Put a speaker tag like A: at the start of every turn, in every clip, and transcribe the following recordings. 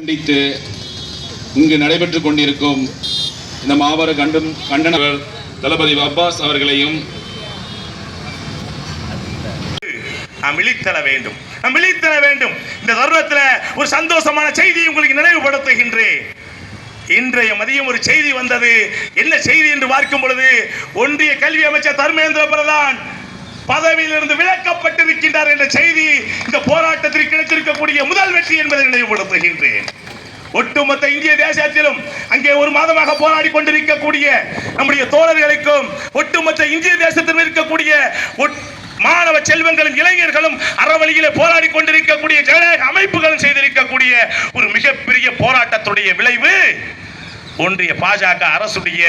A: கண்டித்து இங்கு நடைபெற்றுக் கொண்டிருக்கும் இந்த மாபெரும் கண்டன தளபதி அப்பாஸ் அவர்களையும்
B: விழித்தர வேண்டும். இந்த தருணத்தில் ஒரு சந்தோஷமான செய்தியை உங்களுக்கு நினைவுபடுத்துகின்றேன். இன்றைய மதியம் ஒரு செய்தி வந்தது. என்ன செய்தி என்று பார்க்கும் பொழுது, ஒன்றிய கல்வி அமைச்சர் தர்மேந்திர பிரதான் பதவியிலிருந்து விலக்கப்பட்டிருக்கின்றார் என்ற செய்தி இந்த போராட்டத்தில் கிடைத்திருக்கக்கூடிய முதல் வெற்றி என்பதை நினைவுபடுத்துகின்றேன். ஒட்டுமொத்த இந்திய தேசத்திலும் அங்கே ஒரு மாதமாக போராடி கொண்டிருக்கக்கூடிய நம்முடைய தோழர்களுக்கும் ஒட்டுமொத்த இந்திய தேசத்தில் இருக்கக்கூடிய மாணவ செல்வங்களும் இளைஞர்களும் அறவழியிலே போராடி கொண்டிருக்கக்கூடிய ஜனநாயக அமைப்புகளும் செய்திருக்கக்கூடிய ஒரு மிகப்பெரிய போராட்டத்துடைய விளைவு ஒன்றிய பாஜக அரசுடைய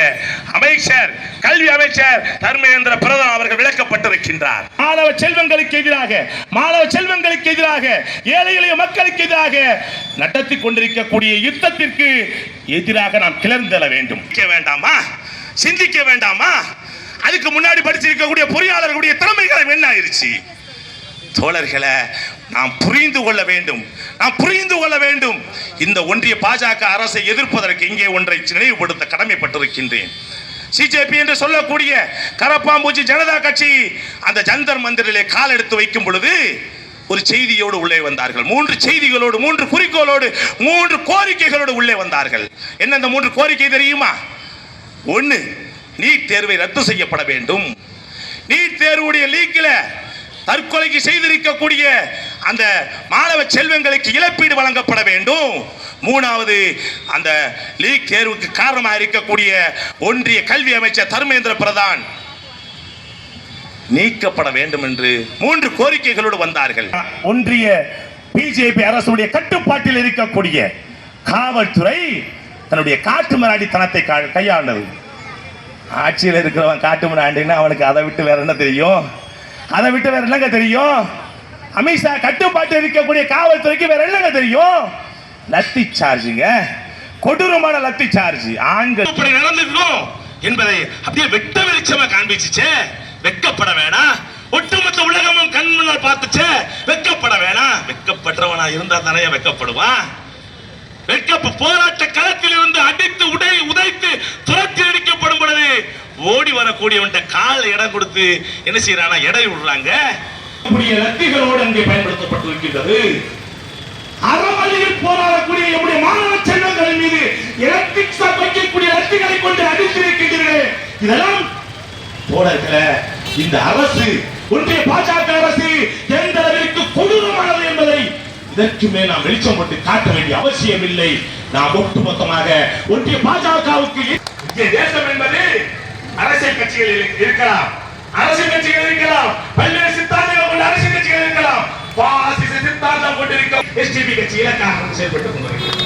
B: அமைச்சர் கல்வி அமைச்சர் தர்மேந்திர பிரதான் அவர்கள் விலக்கப்பட்டிருக்கின்றார். மாணவ செல்வங்களுக்கு எதிராக ஏழை எளிய மக்களுக்கு எதிராக நடத்தி கொண்டிருக்கக்கூடிய யுத்தத்திற்கு எதிராக நாம் கிளர்ந்தெழ வேண்டும். சிந்திக்க வேண்டாமா? அதுக்கு முன்னாடி படிச்சிருக்கக்கூடிய பொறியாளர்களுடைய திறமைகளை என்ன ஆயிருச்சு? தோழர்களை நாம் புரிந்து கொள்ள வேண்டும். இந்த ஒன்றிய பாஜக அரசை எதிர்ப்பதற்கு இங்கே ஒன்றை நினைவுபடுத்த கடமைப்பட்டிருக்கின்றேன். சிஜேபி என்று சொல்லக்கூடிய கரப்பாம்பூச்சி ஜனதா கட்சி அந்த ஜந்தர் மந்திரிலே கால் எடுத்து வைக்கும் பொழுது ஒரு செய்தியோடு உள்ளே வந்தார்கள். 3 செய்திகளோடு, 3 குறிக்கோளோடு, 3 கோரிக்கைகளோடு உள்ளே வந்தார்கள். என்ன அந்த 3 கோரிக்கை தெரியுமா? 1, நீட் தேர்வை ரத்து செய்யப்பட வேண்டும். நீட் தேர்வுடைய லீக்கில் தற்கொலைக்கு செய்திருக்கக்கூடிய அந்த மாணவ செல்வங்களுக்கு இழப்பீடு வழங்கப்பட வேண்டும். 3வது, அந்த லீக் தேர்வுக்கு காரணமாக இருக்கக்கூடிய ஒன்றிய கல்வி அமைச்சர் தர்மேந்திர பிரதான் நீக்கப்பட வேண்டும் என்று 3 கோரிக்கைகளோடு வந்தார்கள். ஒன்றிய பிஜேபி அரசுடைய கட்டுப்பாட்டில் இருக்கக்கூடிய காவல்துறை தன்னுடைய காட்டு மிராண்டித்தனத்தை கையாண்டது. ஆட்சியில் இருக்கிறவன் காட்டு மிராண்டின்னா அவனுக்கு அதை விட்டு வேற என்ன தெரியும்? அமித்ஷா கட்டுப்பாட்டு இருக்கக்கூடிய காவல்துறைக்கு வேற என்னங்க தெரியும்? லத்தி சார்ஜுங்க, கொடூரமான லத்தி சார்ஜ். ஆண்கள் இப்படி நடந்துக்கணும் என்பதை அப்படியே வெட்ட வெளிச்சமா காண்பிச்சுச்சே. வெக்கப்பட வேணாம். ஒட்டுமொத்த உலகமும் கண் முன்னால் பார்த்துச்சே. வெக்கப்பட வேணாம். வெக்கப்பட்டவனா இருந்தா தானே வெக்கப்படுவான். போராட்ட களத்தில் இருந்து அடித்து உதைத்து துரத்தி அடிக்கப்படும் பொழுது ஓடி வரக்கூடியவன் கால இடம் கொடுத்து என்ன செய்யறானா? எடை விடுறாங்க. லத்திகளோடு அங்கே பயன்படுத்தப்பட்டிருக்கின்றது. அறவழியில் போராடக்கூடிய நம்முடைய மாணவ செல்வங்களின் மீது எலக்ட்ரிக் ஷாக் வைக்கக்கூடிய லத்திகளை கொண்டு அடித்திருக்கின்றீர்கள். இதெல்லாம் தோழர்களே, இந்த அரசு, ஒன்றிய பாஜக அரசு எந்த அளவிற்கு கொடூரமானது என்பதை இதற்கு மேல் நாம் வெளிச்சம் போட்டு காட்ட வேண்டிய அவசியம் இல்லை. நாம் ஒட்டுமொத்தமாக ஒன்றிய பாஜகவுக்கு தேசம் என்பது அரசியல் கட்சிகள் இருக்கலாம், பல்வேறு சித்தாந்தங்கள் கொண்ட அரசியல் கட்சிகள் இருக்கலாம். பாசிச சித்தாந்தம் கொண்டிருக்க எஸ்டிபி கட்சி இலக்காக செயல்பட்டு கொண்டிருக்கிறது.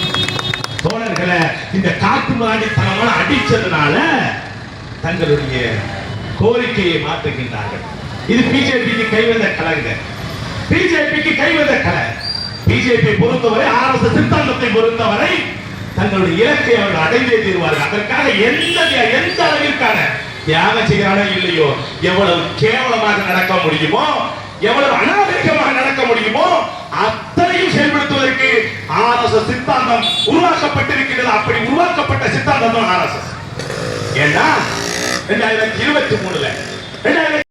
B: தோழர்களை இந்த காட்டு மிராண்டித்தனமான அடிச்சதுனால தங்களுடைய கோரிக்கையை மாற்றுகின்றார்கள். இது பிஜேபிக்கு கைவந்த கலங்க. பிஜேபி பொறுத்தவரை, ஆர்எஸ்எஸ் சித்தாந்தத்தை பொறுத்தவரை தங்களுடைய இலக்கை அவர்கள் அடைந்தே தீர்வார்கள். அதற்காக எந்த அளவிற்கான தியாகம் செய்கிறானோ இல்லையோ, எவ்வளவு கேவலமாக நடக்க முடியுமோ, எவ்வளவு அநாகரிகமாக நடக்க முடியுமோ அத்தனையும் செயல்படுத்துவதற்கு ஆர்எஸ்எஸ் சித்தாந்தம் உருவாக்கப்பட்டிருக்கிறது. அப்படி உருவாக்கப்பட்ட சித்தாந்தம் தான் ஆர்எஸ்எஸ். ஏன்னா 2023